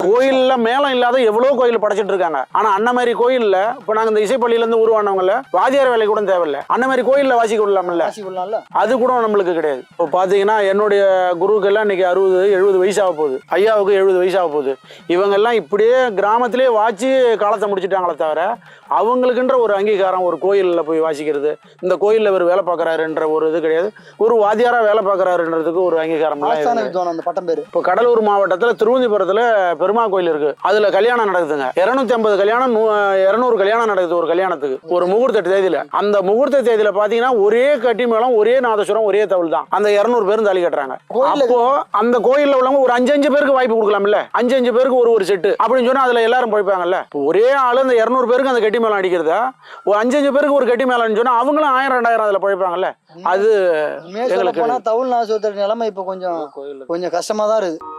கோயில்ல மேளம் இல்லாத எவ்வளவு கோயில் படைச்சிட்டு இருக்காங்க. ஆனா அண்ணன் மாதிரி கோயில்ல இப்ப நாங்க இந்த இசைப்பள்ளியில இருந்து உருவானவங்கள வாத்தியார் வேலை கூட தேவையில்லை. அண்ணன் மாதிரி கோயில்ல வாசிக்க விடலாம்ல, அது கூட நம்மளுக்கு கிடையாது. இப்போ பாத்தீங்கன்னா என்னுடைய குருவுக்கு எல்லாம் இன்னைக்கு 60-70 வயசு ஆக போகுது, ஐயாவுக்கு 70 வயசு ஆக போகுது. இவங்க எல்லாம் இப்படியே கிராமத்திலேயே வாசி காலத்தை முடிச்சுட்டாங்களே தவிர அவங்களுக்குன்ற ஒரு அங்கீகாரம் ஒரு கோயிலில் போய் வாசிக்கிறது, இந்த கோயிலில் இவர் வேலை பார்க்குறாருன்ற ஒரு இது கிடையாது. ஒரு வாத்தியாரா வேலை பார்க்குறாருன்றதுக்கு ஒரு அங்கீகாரம். இப்போ கடலூர் மாவட்டத்தில் திருவந்திபுரத்தில் பெருமாள் கோயில் இருக்கு. அதுல கல்யாணம் நடக்குதுங்க. 250 கல்யாணம், 200 கல்யாணம் நடக்குது ஒரு கல்யாணத்துக்கு ஒரு முகூர்த்த தேதியில. அந்த முகூர்த்த தேதியில பாத்தீங்கன்னா ஒரே கட்டி மேளம், ஒரே நாதசுரம், ஒரே தவுள் தான். அந்த 200 பேரும் தாலி கட்டுறாங்க. அப்போ அந்த கோயில்ல உள்ளவங்க ஒரு 5 பேருக்கு வாய்ப்பு கொடுக்கலாம்ல. 5 பேருக்கு ஒரு செட்டு அப்படின்னு சொன்னா அதுல எல்லாரும் போய்ப்பாங்கல்ல. ஒரே ஆளு அந்த 200 பேருக்கு அந்த கட்டி மேளம் அடிக்கிறதா, ஒரு 5 பேருக்கு ஒரு கட்டி மேளம்னு சொன்னா அவங்களும் 1000-2000 அதுல போய்ப்பாங்கல்ல. அது தவுள் நாசுரத்தோட நிலைமை இப்ப கொஞ்சம் கஷ்டமா தான் இருக்கு.